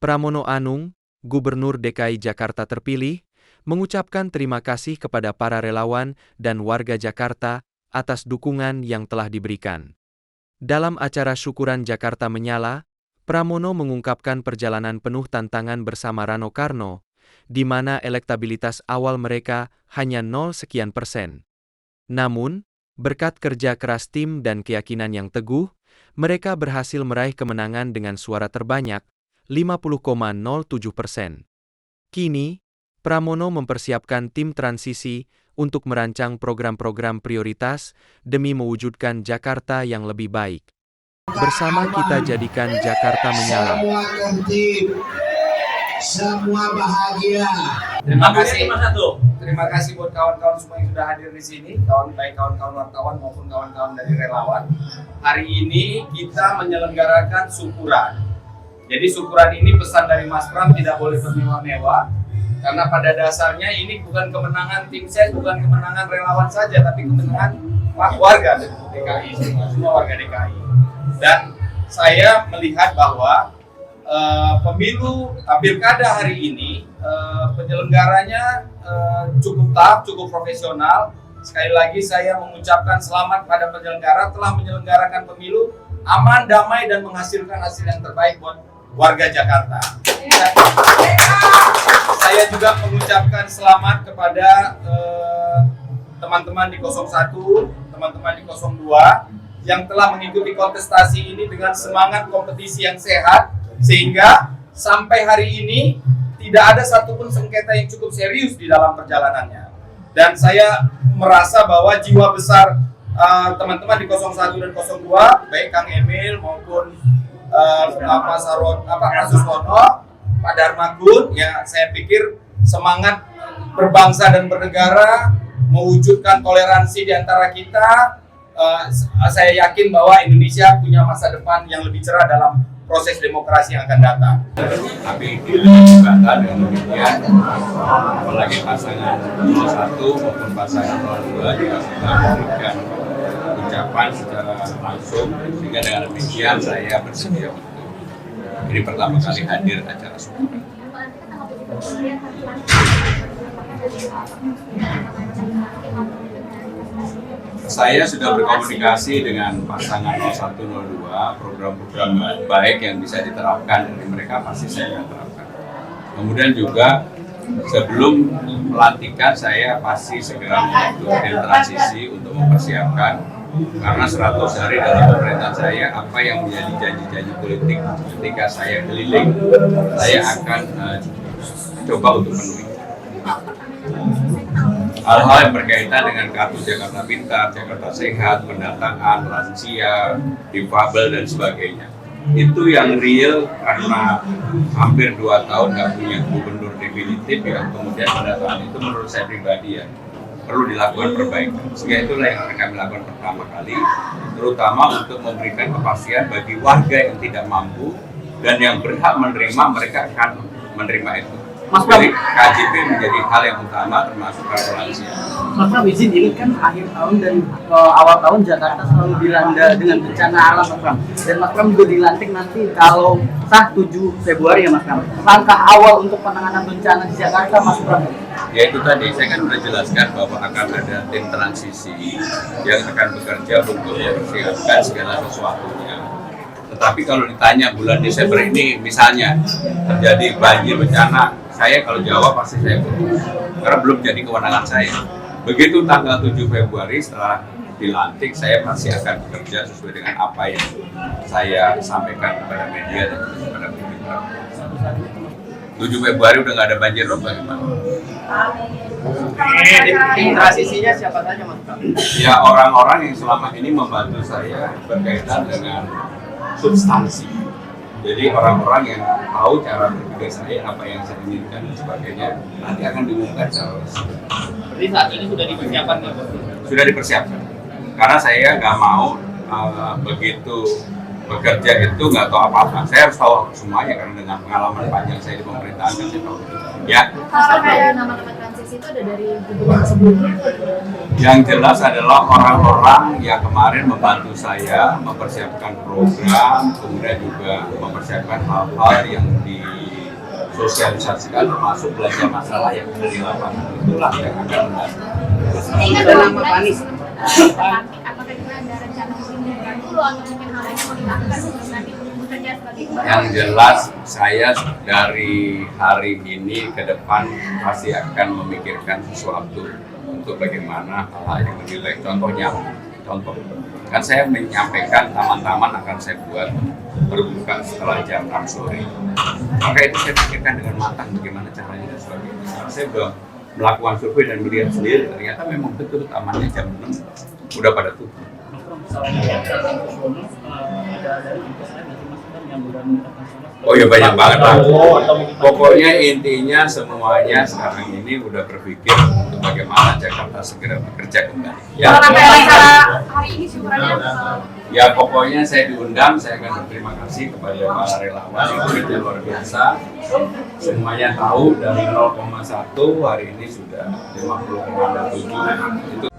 Pramono Anung, Gubernur DKI Jakarta terpilih, mengucapkan terima kasih kepada para relawan dan warga Jakarta atas dukungan yang telah diberikan. Dalam acara syukuran Jakarta Menyala, Pramono mengungkapkan perjalanan penuh tantangan bersama Rano Karno, di mana elektabilitas awal mereka hanya 0 sekian persen. Namun, berkat kerja keras tim dan keyakinan yang teguh, mereka berhasil meraih kemenangan dengan suara terbanyak, 50,07%. Kini, Pramono mempersiapkan tim transisi untuk merancang program-program prioritas demi mewujudkan Jakarta yang lebih baik. Bersama kita jadikan Jakarta menyala. Semua bahagia. Terima kasih buat kawan-kawan semua yang sudah hadir di sini, baik kawan-kawan wartawan maupun kawan-kawan dari relawan. Hari ini kita menyelenggarakan syukuran. Jadi syukuran ini pesan dari Mas Pram tidak boleh bermewah-mewah, karena pada dasarnya ini bukan kemenangan tim ses, bukan kemenangan relawan saja, tapi kemenangan warga DKI, semua warga DKI. Dan saya melihat bahwa pemilu pilkada hari ini penyelenggaranya cukup tough, cukup profesional. Sekali lagi saya mengucapkan selamat pada penyelenggara telah menyelenggarakan pemilu aman, damai, dan menghasilkan hasil yang terbaik buat warga Jakarta. Saya juga mengucapkan selamat kepada teman-teman di 01, teman-teman di 02 yang telah mengikuti kontestasi ini dengan semangat kompetisi yang sehat, sehingga sampai hari ini tidak ada satupun sengketa yang cukup serius di dalam perjalanannya. Dan saya merasa bahwa jiwa besar teman-teman di 01 dan 02, baik Kang Emil maupun Pak Suswono, Pak Darmagun, ya saya pikir semangat berbangsa dan bernegara, mewujudkan toleransi di antara kita, saya yakin bahwa Indonesia punya masa depan yang lebih cerah dalam proses demokrasi yang akan datang. Tapi kita dengan demikian, apalagi pasangan 01 maupun pasangan 02 juga sudah memberikan ucapan secara langsung, sehingga dengan demikian saya bersedia untuk ini pertama kali hadir acara syukuran. Saya sudah berkomunikasi dengan pasangan 0102, program-program baik yang bisa diterapkan dari mereka pasti saya akan terapkan. Kemudian juga sebelum pelantikan saya pasti segera membentuk tim transisi untuk mempersiapkan, karena 100 hari dalam pemerintahan saya, apa yang menjadi janji-janji politik ketika saya keliling, saya akan coba untuk memenuhi. Hal-hal yang berkaitan dengan kartu Jakarta Pintar, Jakarta Sehat, pendataan, lansia, difabel, dan sebagainya. Itu yang real karena hampir 2 tahun nggak punya gubernur definitif, ya kemudian pendataan itu menurut saya pribadi ya perlu dilakukan perbaikan. Sehingga itulah yang akan kami lakukan pertama kali, terutama untuk memberikan kepastian bagi warga yang tidak mampu dan yang berhak menerima, mereka akan menerima itu. Jadi KJP menjadi hal yang utama termasuk kartu lansia. Mas Pram, izin, ini kan akhir tahun dan awal tahun Jakarta selalu dilanda dengan bencana alam, Mas Pram. Dan Mas Pram juga dilantik nanti kalau sah 7 Februari ya Mas Pram. Langkah awal untuk penanganan bencana di Jakarta, Mas Pram? Ya itu tadi, saya kan sudah jelaskan bahwa akan ada tim transisi yang akan bekerja untuk mempersiapkan segala sesuatunya. Tetapi kalau ditanya bulan Desember ini misalnya terjadi banjir bencana, saya kalau jawab pasti saya putus, karena belum jadi kewenangan saya. Begitu tanggal 7 Februari setelah dilantik, saya pasti akan bekerja sesuai dengan apa yang saya sampaikan kepada media dan kepada publik. 7 Februari udah nggak ada banjir rob, bagaimana? Tim transisinya siapa saja, Mas Pram? Ya orang-orang yang selama ini membantu saya berkaitan dengan substansi. Jadi orang-orang yang tahu cara berpikir saya, apa yang saya inginkan dan sebagainya, nanti akan diumumkan secara resmi. Jadi saat ini sudah dipersiapkan ya, Pak? Sudah dipersiapkan. Karena saya nggak mau begitu bekerja itu nggak tahu apa-apa. Saya harus tahu semuanya karena dengan pengalaman panjang saya di pemerintahan kan saya tahu. Ya. Apakah nama-nama transisi itu ada dari gubernur sebelumnya? Yang jelas adalah orang-orang yang kemarin membantu saya mempersiapkan program, kemudian juga mempersiapkan hal-hal yang sosialisasikan termasuk belanja masalah yang ada di lapangan. Itulah yang akan Ini kan Dalam 2 bulan apa nih? sebelum dilantik, apakah kita ada rencana mengundurkan dulu atau mungkin hal ini mau dilakukan sebelum nanti bekerja sebagai gubernur? yang jelas saya dari hari ini ke depan pasti akan memikirkan sesuatu untuk bagaimana hal yang menilai. Contoh kan saya menyampaikan taman-taman akan saya buat berbuka setelah jam 6 sore. Maka itu saya pikirkan dengan matang bagaimana caranya dan sebagainya. Karena saya sudah melakukan survei dan melihat sendiri, ternyata memang betul tamannya jam 6 udah pada tutup. Oh ya banyak banget lah. Pokoknya intinya semuanya sekarang ini udah berpikir untuk bagaimana Jakarta segera bekerja kembali. Kalau sampai acara hari ini syukurannya Ya pokoknya saya diundang, saya akan berterima kasih kepada para relawan itu kerja luar biasa. Semuanya tahu dari 0,1 hari ini sudah 50,7 itu.